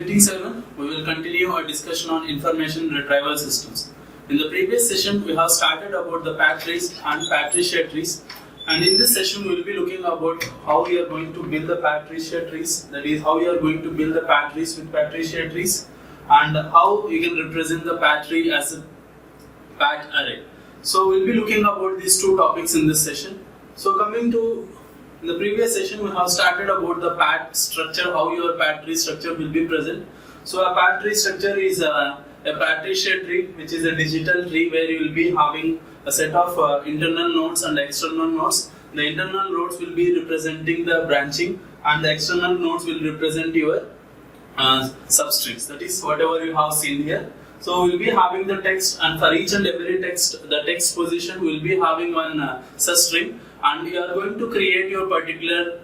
Meeting 7, we will continue our discussion on information retrieval systems. In the previous session, we have started about the pat trees and pat tree share trees. And in this session, we will be looking about how we are going to build the pat tree share trees. That is, how we are going to build the pat trees with pat tree share trees, and how we can represent the pat tree as a pat array. So we'll be looking about these two topics in this session. So coming to in the previous session, we have started about the pat structure, how your pat tree structure will be present. So a pat tree structure is a pat tree share tree, which is a digital tree where you will be having a set of internal nodes and external nodes. The internal nodes will be representing the branching, and the external nodes will represent your substrings. That is whatever you have seen here. So we will be having the text, and for each and every text, the text position will be having one substring, and you are going to create your particular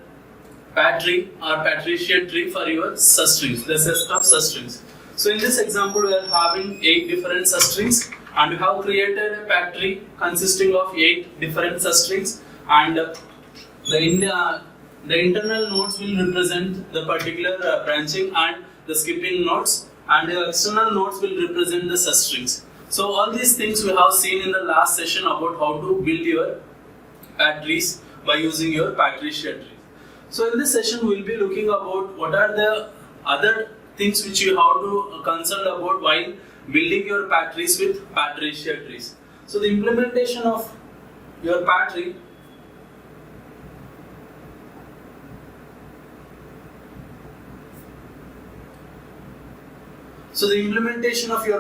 pat tree or pat tree share tree for your substrings, the set of substrings. So in this example, we are having 8 different substrings, and we have created a pat tree consisting of 8 different substrings, and the internal nodes will represent the particular branching and the skipping nodes, and the external nodes will represent the substrings. So all these things we have seen in the last session about how to build your pat trees by using your pat tree share tree. So in this session we will be looking about what are the other things which you have to concern about while building your pat trees with pat tree share trees. So the implementation of your pat tree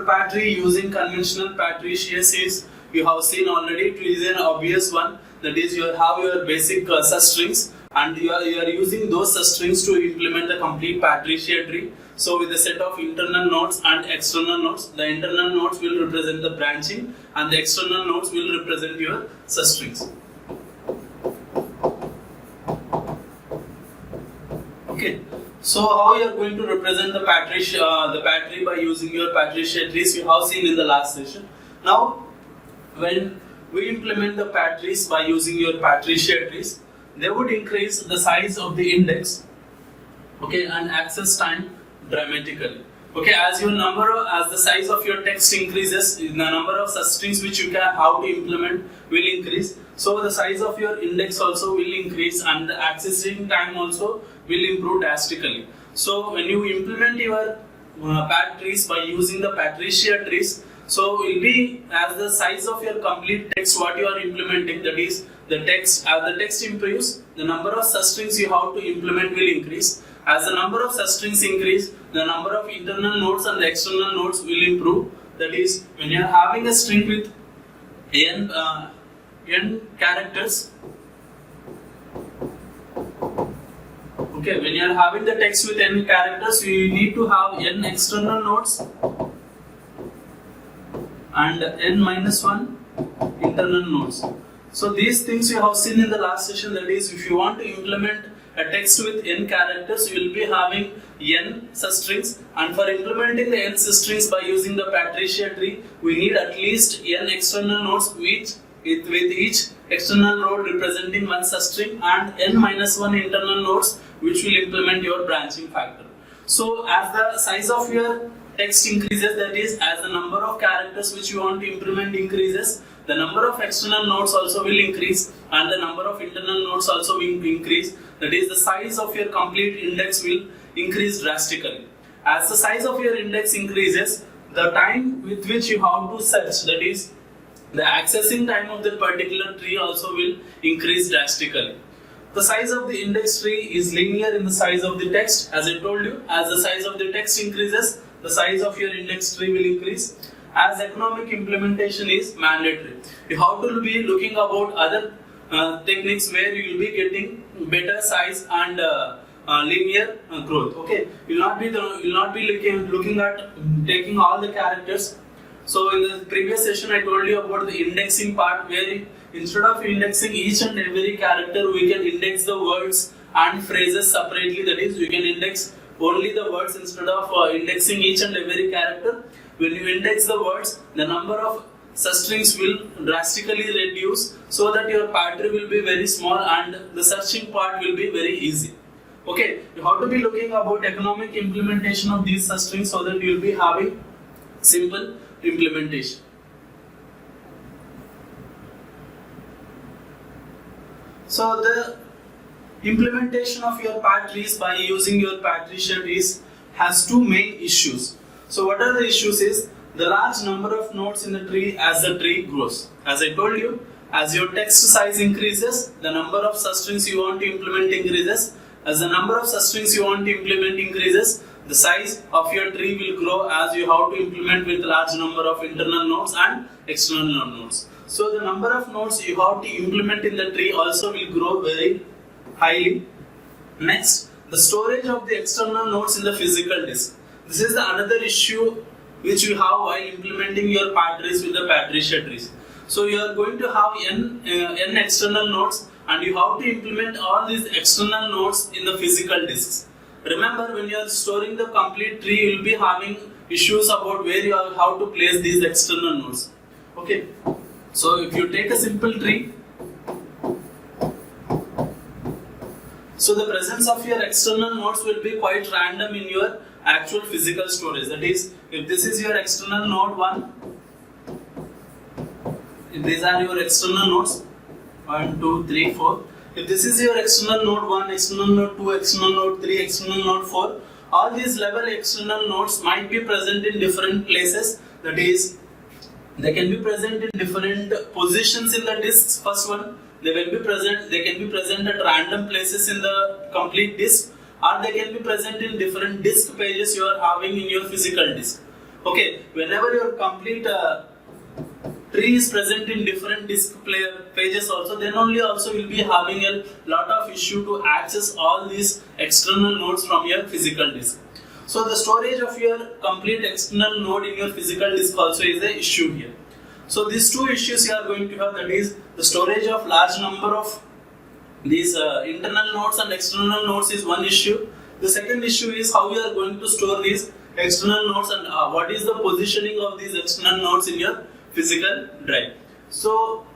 pat tree using conventional pat tree shares is, you have seen already, it is an obvious one. That is, you have your basic substrings, and you are using those substrings to implement the complete pat tree share tree. So with a set of internal nodes and external nodes, the internal nodes will represent the branching, and the external nodes will represent your substrings. Okay. So how you are going to represent the pat tree by using your pat tree share trees, you have seen in the last session. Now, when we implement the pat trees by using your pat tree share trees, they would increase the size of the index, okay, and access time dramatically. Okay, as the size of your text increases, the number of substrings which you can have to implement will increase. So the size of your index also will increase, and the accessing time also will improve drastically. So when you implement your pat trees by using the pat tree share trees, so will be as the size of your complete text what you are implementing, that is the text, as the text improves, the number of substrings you have to implement will increase. As the number of substrings increase, the number of internal nodes and the external nodes will improve. That is, when you are having a string with n characters, okay, when you are having the text with n characters, you need to have n external nodes and n minus 1 internal nodes. So these things you have seen in the last session. That is, if you want to implement a text with n characters, you will be having n substrings, and for implementing the n substrings by using the pat tree share tree, we need at least n external nodes with each external node representing one substring, and n minus 1 internal nodes which will implement your branching factor. So as the size of your text increases, that is, as the number of characters which you want to implement increases, the number of external nodes also will increase, and the number of internal nodes also will increase. That is, the size of your complete index will increase drastically. As the size of your index increases, the time with which you have to search, that is, the accessing time of that particular tree also will increase drastically. The size of the index tree is linear in the size of the text. As I told you, as the size of the text increases, the size of your index tree will increase. As economic implementation is mandatory, you have to be looking about other techniques where you will be getting better size and linear growth. Okay, you will not be looking at taking all the characters. So in the previous session, I told you about the indexing part, where instead of indexing each and every character, we can index the words and phrases separately. That is, we can index only the words instead of indexing each and every character. When you index the words, the number of substrings will drastically reduce, so that your pat tree will be very small and the searching part will be very easy. Okay, you have to be looking about economic implementation of these substrings so that you will be having simple implementation. So the implementation of your path trees by using your path tree trees has two main issues. So what are the issues is the large number of nodes in the tree as the tree grows. As I told you, as your text size increases, the number of substrings you want to implement increases. As the number of substrings you want to implement increases, the size of your tree will grow as you have to implement with large number of internal nodes and external nodes. So the number of nodes you have to implement in the tree also will grow very highly. Next, the storage of the external nodes in the physical disk. This is the another issue which you have while implementing your path trees with the path tree trees. So you are going to have n external nodes and you have to implement all these external nodes in the physical disks. Remember, when you are storing the complete tree, you will be having issues about where you are, how to place these external nodes. Okay. So if you take a simple tree, so the presence of your external nodes will be quite random in your actual physical storage. That is, if this is your external node 1, if these are your external nodes 1, 2, 3, 4. If this is your external node 1, external node 2, external node 3, external node 4, all these level external nodes might be present in different places. That is, they can be present in different positions in the disks. First one, they can be present at random places in the complete disk, or they can be present in different disk pages you are having in your physical disk. Okay, whenever your complete tree is present in different disk pages also, then only also will be having a lot of issue to access all these external nodes from your physical disk. So the storage of your complete external node in your physical disk also is the issue here. So these two issues you are going to have, that is the storage of large number of these internal nodes and external nodes is one issue. The second issue is how you are going to store these external nodes and what is the positioning of these external nodes in your physical drive. So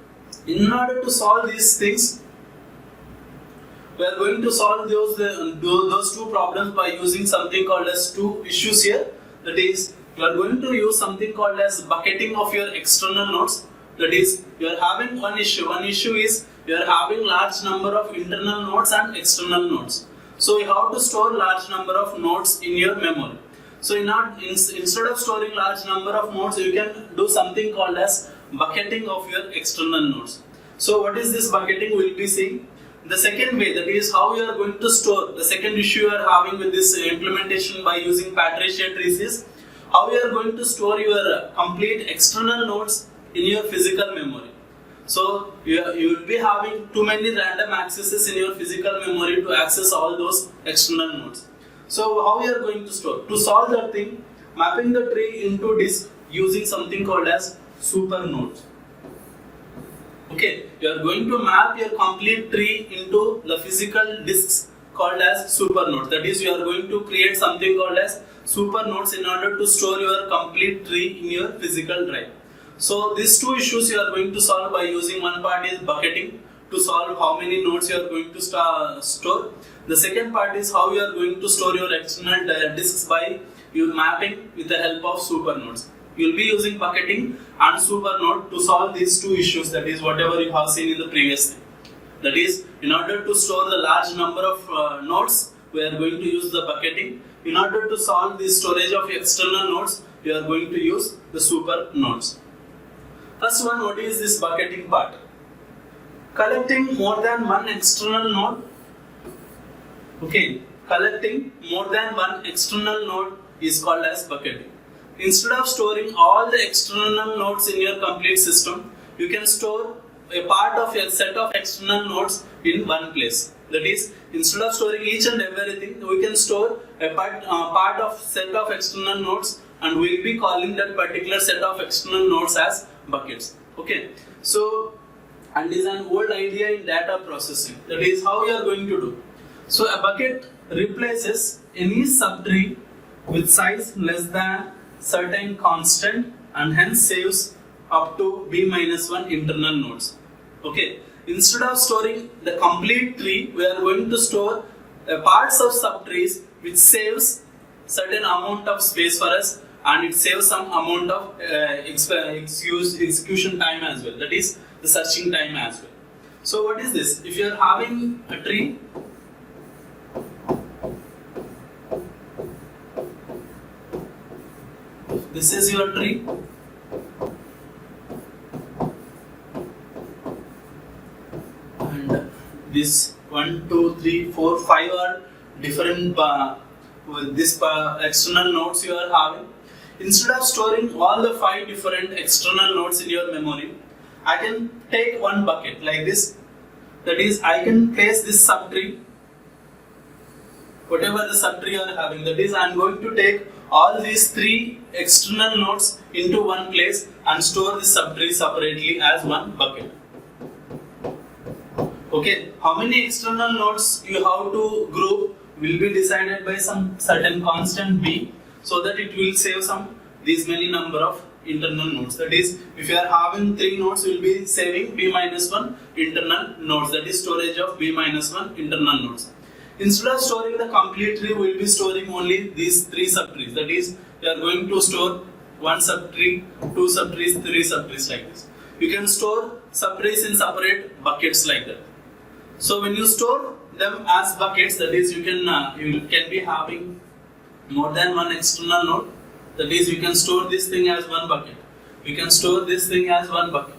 in order to solve these things, we are going to solve those two problems by using something called as two issues here. That is, you are going to use something called as bucketing of your external nodes. That is, you are having one issue. One issue is you are having large number of internal nodes and external nodes. So you have to store large number of nodes in your memory. So instead of storing large number of nodes, you can do something called as bucketing of your external nodes. So what is this bucketing? We will be seeing. The second way, that is how you are going to store. The second issue you are having with this implementation by using path tree trees is how you are going to store your complete external nodes in your physical memory. So you will be having too many random accesses in your physical memory to access all those external nodes. So how you are going to store? To solve that thing, mapping the tree into disk using something called as super nodes. Okay, you are going to map your complete tree into the physical disks called as super nodes. That is, you are going to create something called as super nodes in order to store your complete tree in your physical drive. So these two issues you are going to solve by using one part is bucketing to solve how many nodes you are going to store. The second part is how you are going to store your external disks by your mapping with the help of super nodes. You will be using bucketing and super node to solve these two issues, that is whatever you have seen in the previous thing. That is, in order to store the large number of nodes, we are going to use the bucketing. In order to solve the storage of external nodes, we are going to use the super nodes. First one, what is this bucketing part? Collecting more than one external node. Okay, collecting more than one external node is called as bucketing. Instead of storing all the external nodes in your complete system, you can store a part of a set of external nodes in one place. That is, instead of storing each and everything, we can store a part of set of external nodes, and we will be calling that particular set of external nodes as buckets. Okay, so and is an old idea in data processing. That is how you are going to do. So a bucket replaces any subtree with size less than certain constant and hence saves up to b-1 internal nodes. Okay, instead of storing the complete tree, we are going to store parts of subtrees which saves certain amount of space for us, and it saves some amount of execution time as well, that is the searching time as well. So what is this? If you are having a tree, this is your tree, and this 1, 2, 3, 4, 5 are different with this external nodes you are having. Instead of storing all the 5 different external nodes in your memory, I can take one bucket like this. That is, I can place this subtree, whatever the subtree you are having. That is, I am going to take all these 3 external nodes into one place and store the subtree separately as one bucket. Okay, how many external nodes you have to group will be decided by some certain constant b, so that it will save some these many number of internal nodes. That is, if you are having 3 nodes, you will be saving b minus 1 internal nodes. That is storage of b minus 1 internal nodes. Instead of storing the complete tree, we will be storing only these 3 subtrees. That is, you are going to store 1 subtree, 2 subtrees, 3 subtrees like this. You can store subtrees in separate buckets like that. So when you store them as buckets, that is, you can be having more than one external node. That is, you can store this thing as one bucket. You can store this thing as one bucket.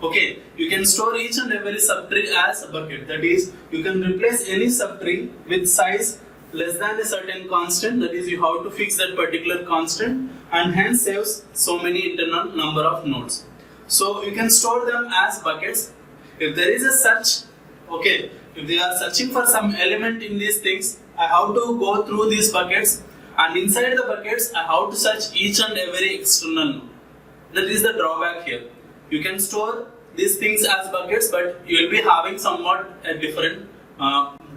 Okay, you can store each and every subtree as a bucket. That is, you can replace any subtree with size less than a certain constant. That is, you have to fix that particular constant, and hence saves so many internal number of nodes. So you can store them as buckets. If there is a search, okay, if they are searching for some element in these things, I have to go through these buckets, and inside the buckets I have to search each and every external node. That is the drawback here. You can store these things as buckets, but you will be having somewhat a different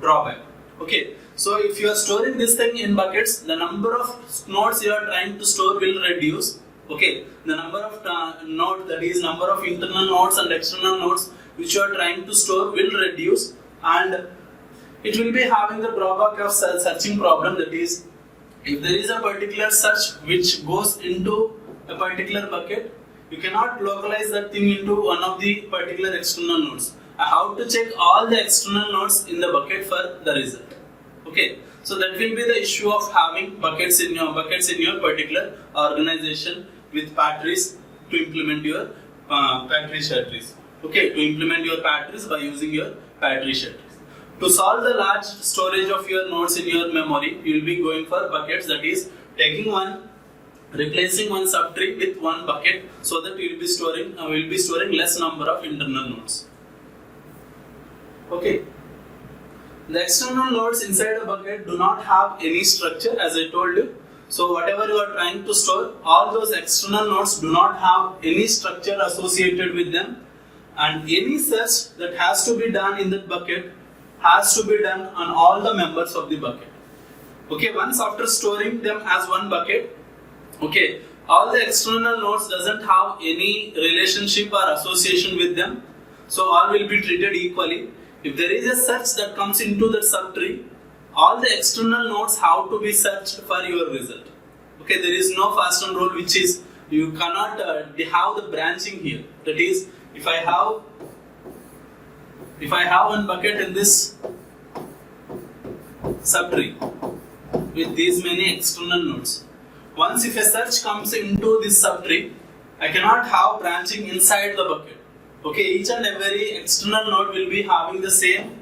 drawback. Okay, so if you are storing this thing in buckets, the number of nodes you are trying to store will reduce. Okay, the number of nodes, that is number of internal nodes and external nodes which you are trying to store will reduce, and it will be having the drawback of searching problem. That is, if there is a particular search which goes into a particular bucket, you cannot localize that thing into one of the particular external nodes. I have to check all the external nodes in the bucket for the result. Okay, so that will be the issue of having buckets in your particular organization with pat trees to implement your pat tree shared trees. Okay, to implement your pat trees by using your pat tree shared trees. To solve the large storage of your nodes in your memory, you will be going for buckets. That is, replacing one subtree with one bucket, so that you will be storing less number of internal nodes. Okay. The external nodes inside a bucket do not have any structure, as I told you. So whatever you are trying to store, all those external nodes do not have any structure associated with them, and any search that has to be done in that bucket has to be done on all the members of the bucket. Okay, once after storing them as one bucket, okay, all the external nodes doesn't have any relationship or association with them, so all will be treated equally. If there is a search that comes into the subtree, all the external nodes have to be searched for your result. Okay, there is no fast and roll, which is, you cannot have the branching here. That is, if I have one bucket in this subtree with these many external nodes, once if a search comes into this subtree, I cannot have branching inside the bucket. Okay, each and every external node will be having the same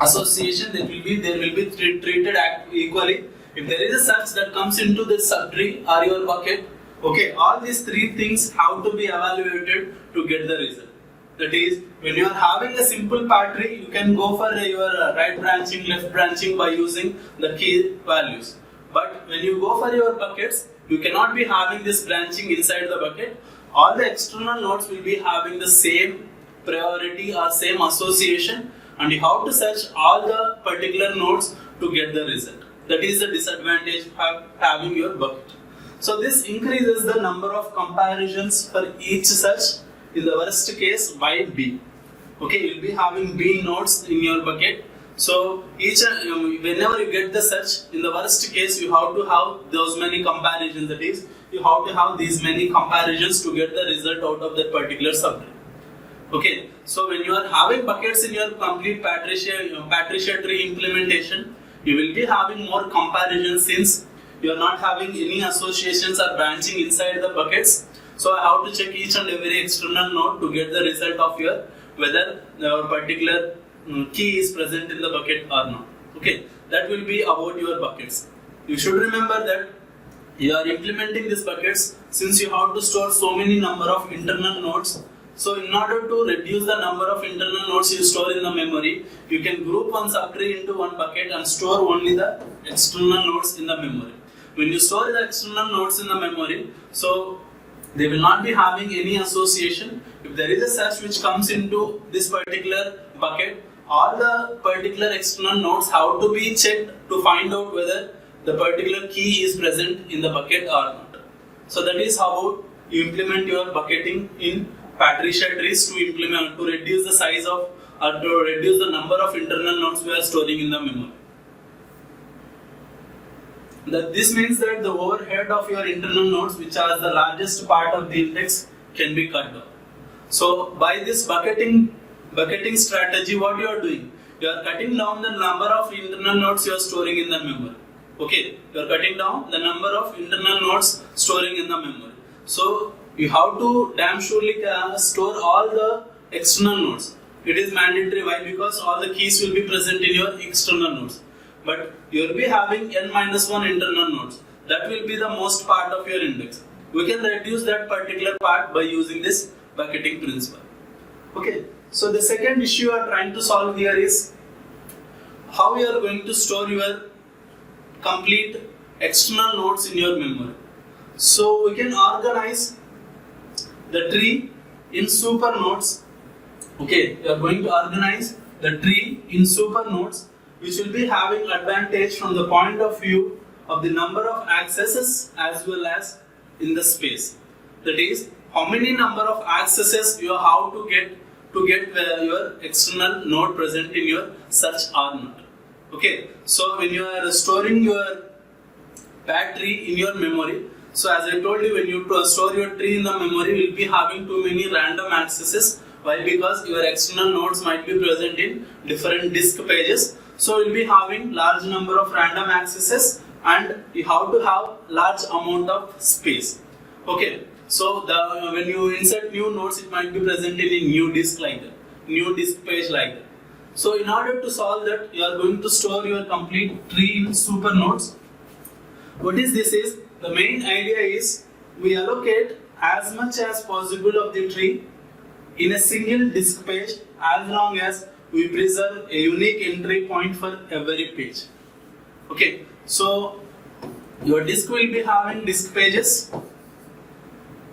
association. There will be treated equally. If there is a search that comes into this subtree or your bucket, okay, all these 3 things have to be evaluated to get the result. That is, when you are having a simple pat tree, you can go for your right branching, left branching by using the key values. But when you go for your buckets, you cannot be having this branching inside the bucket. All the external nodes will be having the same priority or same association, and you have to search all the particular nodes to get the result. That is the disadvantage of having your bucket. So this increases the number of comparisons for each search, in the worst case by b. Okay, you will be having b nodes in your bucket, So whenever you get the search, in the worst case, you have to have those many comparisons. That is, you have to have these many comparisons to get the result out of that particular subtree. Okay, so when you are having buckets in your complete Patricia tree implementation, you will be having more comparisons since you are not having any associations or branching inside the buckets. So I have to check each and every external node to get the result of your whether the particular key is present in the bucket or not. Okay, that will be about your buckets. You should remember that you are implementing these buckets since you have to store so many number of internal nodes. So in order to reduce the number of internal nodes you store in the memory, you can group one subtree into one bucket and store only the external nodes in the memory. When you store the external nodes in the memory, so they will not be having any association. If there is a search which comes into this particular bucket, all the particular external nodes have to be checked to find out whether the particular key is present in the bucket or not. So that is how you implement your bucketing in Patricia trees to reduce the size of or to reduce the number of internal nodes we are storing in the memory. This means that the overhead of your internal nodes, which are the largest part of the index, can be cut down. So by this bucketing strategy, what you are doing? You are cutting down the number of internal nodes you are storing in the memory. Okay, you are cutting down the number of internal nodes storing in the memory. So you have to damn surely store all the external nodes. It is mandatory. Why? Because all the keys will be present in your external nodes. But you will be having n-1 internal nodes. That will be the most part of your index. We can reduce that particular part by using this bucketing principle. Okay. So the second issue you are trying to solve here is how you are going to store your complete external nodes in your memory. So we can organize the tree in super nodes. Okay, you are going to organize the tree in super nodes, which will be having advantage from the point of view of the number of accesses as well as in the space. That is, how many number of accesses you have to get your external node present in your search or not. Okay, so when you are storing your pat tree in your memory, so as I told you, when you store your tree in the memory, you will be having too many random accesses. Why? Because your external nodes might be present in different disk pages. So you will be having large number of random accesses and you have to have large amount of space. Okay. So when you insert new nodes, it might be present in a new disk like that, new disk page like that. So in order to solve that, you are going to store your complete tree in super nodes. What is this is, the main idea is we allocate as much as possible of the tree in a single disk page as long as we preserve a unique entry point for every page. Okay, so your disk will be having disk pages.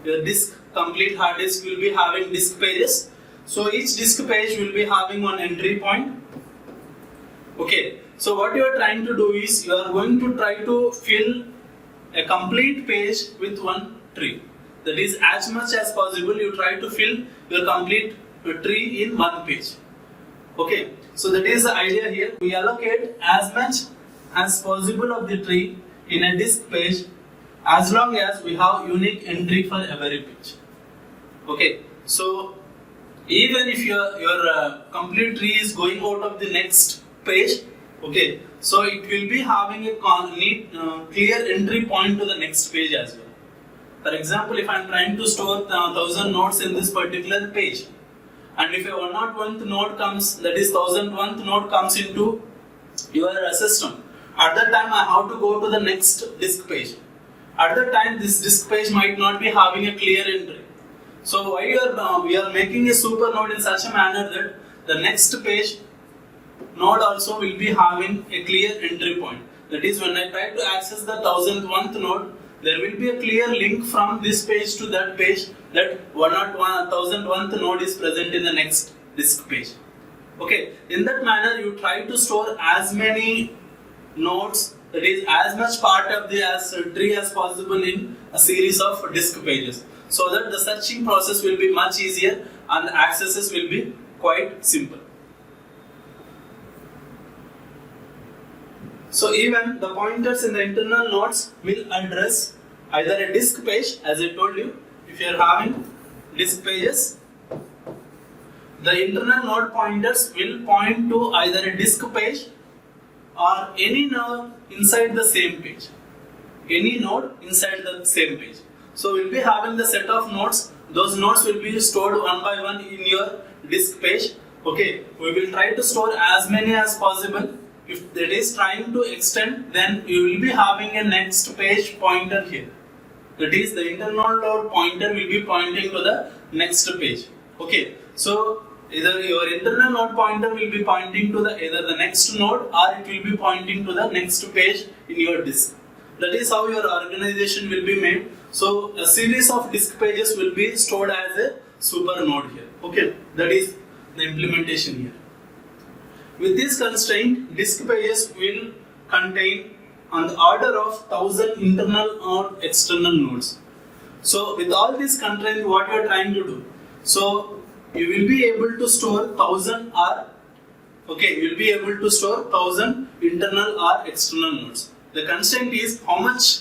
Your complete hard disk will be having disk pages. So each disk page will be having one entry point. Okay, so what you are trying to do is you are going to try to fill a complete page with one tree. That is, as much as possible you try to fill your complete tree in one page. Okay, so that is the idea here. We allocate as much as possible of the tree in a disk page as long as we have unique entry for every page. Okay, so even if your complete tree is going out of the next page, okay, so it will be having a clear entry point to the next page as well. For example, if I am trying to store 1000 nodes in this particular page, and if a 101th node comes, that is 1001th node comes into your system, at that time I have to go to the next disk page. At that time this disk page might not be having a clear entry. So why we are making a super node in such a manner that the next page node also will be having a clear entry point. That is, when I try to access the 1001th node, there will be a clear link from this page to that page that 1001th node is present in the next disk page. Okay, in that manner you try to store as many nodes, that is as much part of the tree as possible in a series of disk pages, so that the searching process will be much easier and accesses will be quite simple. So even the pointers in the internal nodes will address either a disk page, as I told you. If you are having disk pages, the internal node pointers will point to either a disk page or any node inside the same page. Any node inside the same page. So we'll be having the set of nodes. Those nodes will be stored one by one in your disk page. Okay, we will try to store as many as possible. If that is trying to extend, then you will be having a next page pointer here. That is, the internal node pointer will be pointing to the next page. Okay, so either your internal node pointer will be pointing to either the next node, or it will be pointing to the next page in your disk. That is how your organization will be made. So a series of disk pages will be stored as a super node here. Okay, that is the implementation here. With this constraint, disk pages will contain on the order of 1000 internal or external nodes. So with all these constraints, what you are trying to do? So you will be able to store 1000 you will be able to store 1000 internal or external nodes. The constraint is how much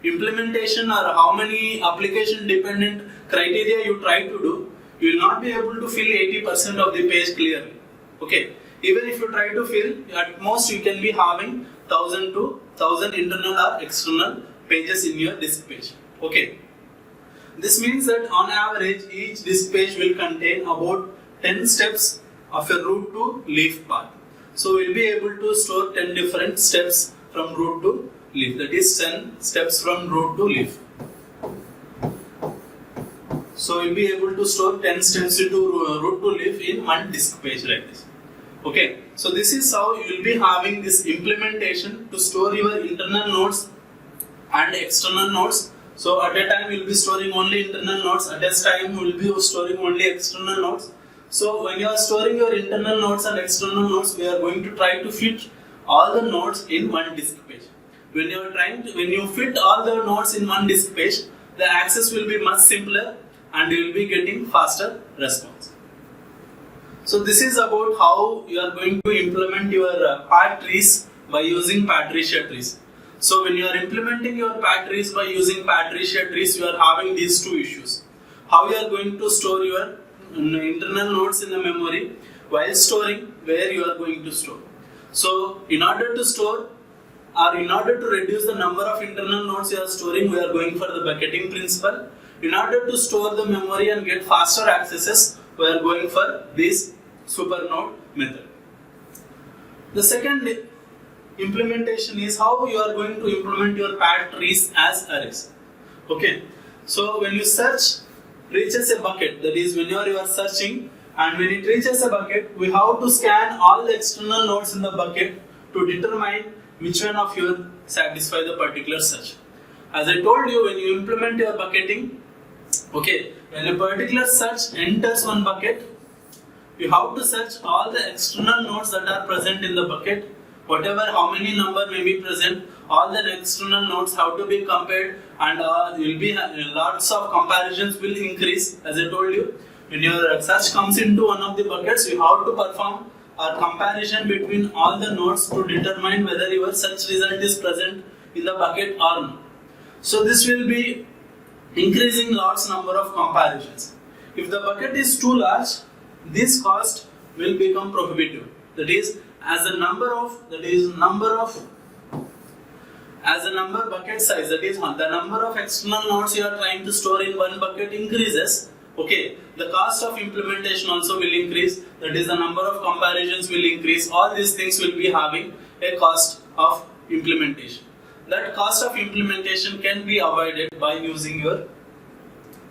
implementation or how many application dependent criteria you try to do. You will not be able to fill 80% of the page clearly. Okay, even if you try to fill, at most you can be having 1000 to 1000 internal or external pages in your disk page. Okay, this means that on average each disk page will contain about 10 steps of a root to leaf path. So we will be able to store 10 different steps from root to leaf, that is 10 steps from root to leaf. So we will be able to store 10 steps into root to leaf in one disk page like this. Okay, so this is how you will be having this implementation to store your internal nodes and external nodes. So at a time you will be storing only internal nodes, at a time you will be storing only external nodes. So when you are storing your internal nodes and external nodes, we are going to try to fit all the nodes in one disk page. When you fit all the nodes in one disk page, the access will be much simpler and you will be getting faster response. So this is about how you are going to implement your path trees by using path tree share trees. So when you are implementing your path trees by using path tree share trees, you are having these two issues. How you are going to store your internal nodes in the memory, while storing where you are going to store. So in order to store or in order to reduce the number of internal nodes you are storing, we are going for the bucketing principle. In order to store the memory and get faster accesses, we are going for this super node method. The second implementation is how you are going to implement your path trees as arrays. Okay, so when you search reaches a bucket, that is when you are searching, and when it reaches a bucket, we have to scan all the external nodes in the bucket to determine which one of you satisfy the particular search. As I told you, when you implement your bucketing, okay, when a particular search enters one bucket, you have to search all the external nodes that are present in the bucket. Whatever, how many number may be present, all the external nodes have to be compared, and will be lots of comparisons will increase. As I told you, when your search comes into one of the buckets, you have to perform a comparison between all the nodes to determine whether your search result is present in the bucket or not. So this will be increasing lots number of comparisons. If the bucket is too large, this cost will become prohibitive. That is, as the number bucket size, that is the number of external nodes you are trying to store in one bucket increases, okay, the cost of implementation also will increase, that is the number of comparisons will increase. All these things will be having a cost of implementation. That cost of implementation can be avoided by using your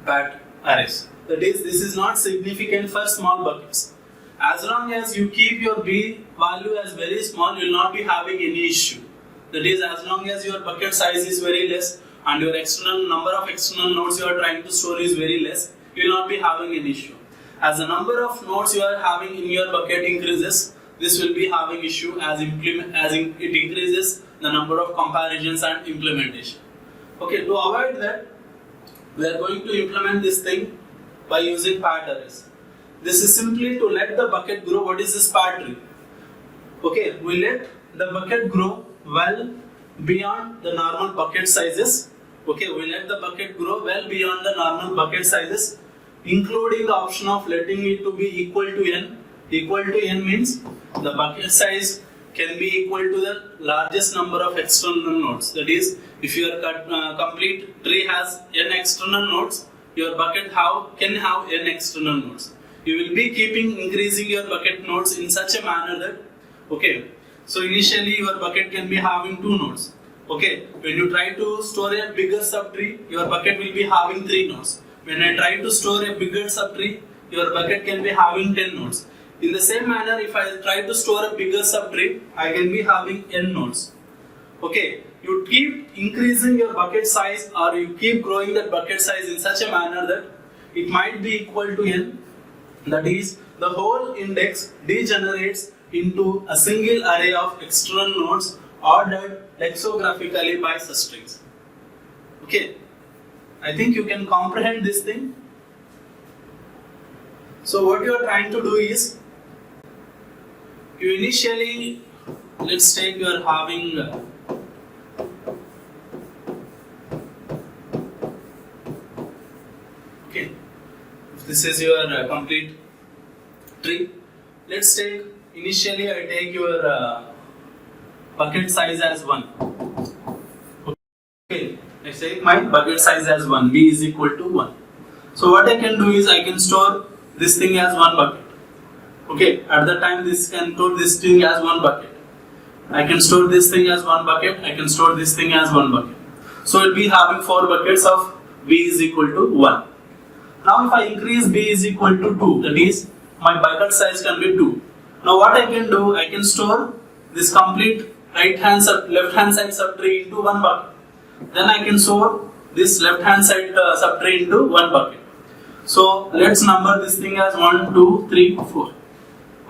path arrays. That is, this is not significant for small buckets. As long as you keep your B value as very small, you will not be having any issue. That is, as long as your bucket size is very less and your external number of external nodes you are trying to store is very less, you will not be having an issue. As the number of nodes you are having in your bucket increases, this will be having issue as it increases the number of comparisons and implementation. Okay, to avoid that, we are going to implement this thing by using path arrays. This is simply to let the bucket grow. What is this path tree? Okay, we let the bucket grow well beyond the normal bucket sizes. Okay, we let the bucket grow well beyond the normal bucket sizes, including the option of letting it to be equal to n. Equal to n means the bucket size can be equal to the largest number of external nodes. That is, if your complete tree has n external nodes, your bucket can have n external nodes. You will be keeping increasing your bucket nodes in such a manner that, okay, so initially your bucket can be having 2 nodes. Okay, when you try to store a bigger subtree, your bucket will be having 3 nodes. When I try to store a bigger subtree, your bucket can be having 10 nodes. In the same manner, if I try to store a bigger subtree, I can be having n nodes. Okay, you keep increasing your bucket size, or you keep growing that bucket size in such a manner that it might be equal to n. That is, the whole index degenerates into a single array of external nodes ordered lexicographically by substrings. Okay, I think you can comprehend this thing. So what you are trying to do is, you initially, let's take you are having okay, if this is your complete tree, let's take initially I take your bucket size as 1. Okay, let's say my bucket size as 1, b is equal to 1. So what I can do is I can store this thing as 1 bucket. Okay, at the time this can store this thing as 1 bucket. I can store this thing as 1 bucket, I can store this thing as 1 bucket. So it will be having 4 buckets of b is equal to 1. Now if I increase b is equal to 2, that is, my bucket size can be 2. Now what I can do, I can store this complete left hand side subtree into 1 bucket. Then I can store this left hand side subtree into 1 bucket. So let's number this thing as 1, 2, 3, 4.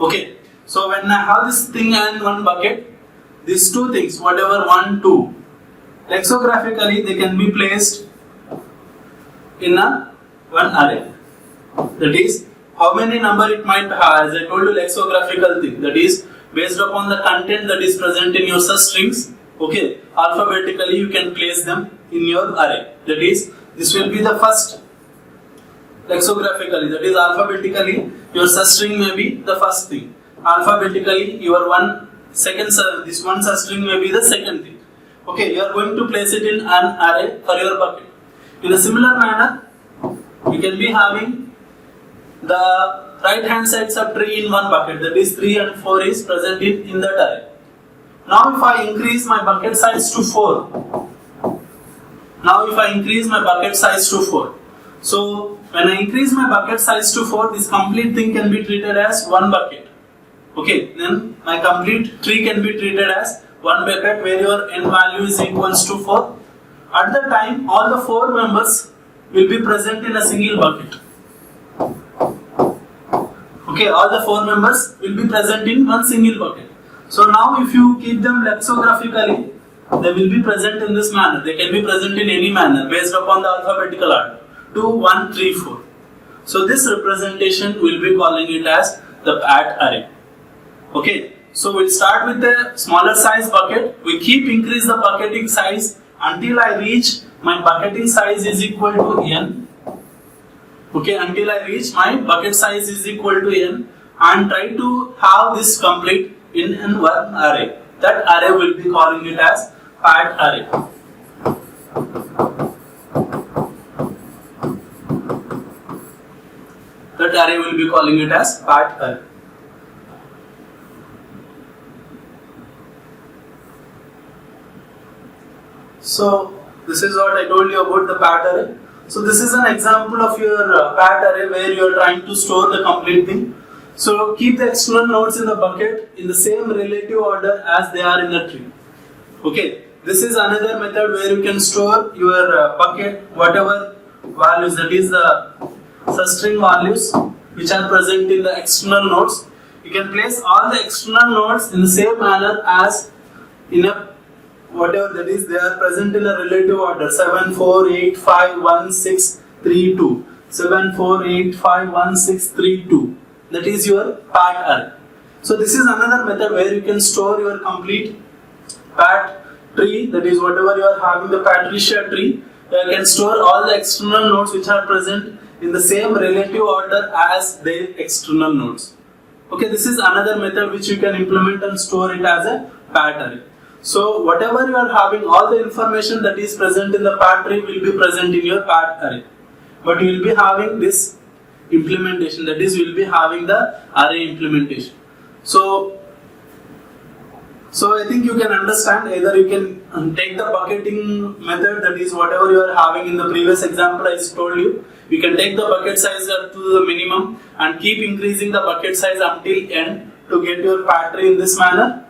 Okay, so when I have this thing in 1 bucket, these 2 things, whatever 1, 2, lexicographically they can be placed in a 1 array. That is, how many number it might have, as I told you, lexicographical thing. That is, based upon the content that is present in your substrings, okay, alphabetically you can place them in your array. That is, this will be the first lexicographically, that is alphabetically, your substring may be the first thing. Alphabetically, your this one substring may be the second thing. Okay, you are going to place it in an array for your bucket. In a similar manner, you can be having the right hand side subtree in 1 bucket, that is 3 and 4 is present in that array. Now if I increase my bucket size to 4, so when I increase my bucket size to 4, this complete thing can be treated as 1 bucket. Okay, then my complete tree can be treated as 1 bucket where your n value is equals to 4. At the time, all the 4 members will be present in a single bucket. Okay, all the 4 members will be present in one single bucket. So now if you keep them lexicographically, they will be present in this manner. They can be present in any manner based upon the alphabetical order. 2, 1, 3, 4. So this representation will be calling it as the pat array. Okay, so we'll start with the smaller size bucket. We keep increase the bucketing size until I reach my bucketing size is equal to n. Okay, until I reach my bucket size is equal to n, and try to have this complete in one array. That array will be calling it as pat array. That array will be calling it as pat array. So this is what I told you about the pat array. So this is an example of your pat array where you are trying to store the complete thing. So keep the external nodes in the bucket in the same relative order as they are in the tree. Okay, this is another method where you can store your bucket, whatever values, that is the substring values which are present in the external nodes. You can place all the external nodes in the same manner as in a whatever, that is, they are present in a relative order 7, 4, 8, 5, 1, 6, 3, 2. 7, 4, 8, 5, 1, 6, 3, 2. That is your pat array. So this is another method where you can store your complete pat tree, that is whatever you are having the Patricia tree, you can store all the external nodes which are present in the same relative order as their external nodes. Okay, this is another method which you can implement and store it as a pat array. So whatever you are having, all the information that is present in the pat tree will be present in your pat array. But you will be having this implementation, that is, you will be having the array implementation. So I think you can understand, either you can take the bucketing method, that is whatever you are having in the previous example I told you. You can take the bucket size to the minimum and keep increasing the bucket size until n to get your pat tree in this manner.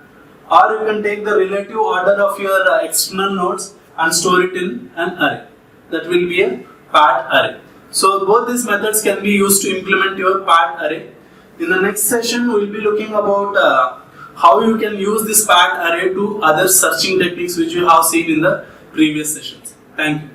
Or you can take the relative order of your external nodes and store it in an array. That will be a pat array. So both these methods can be used to implement your pat array. In the next session, we will be looking about how you can use this pat array to other searching techniques which you have seen in the previous sessions. Thank you.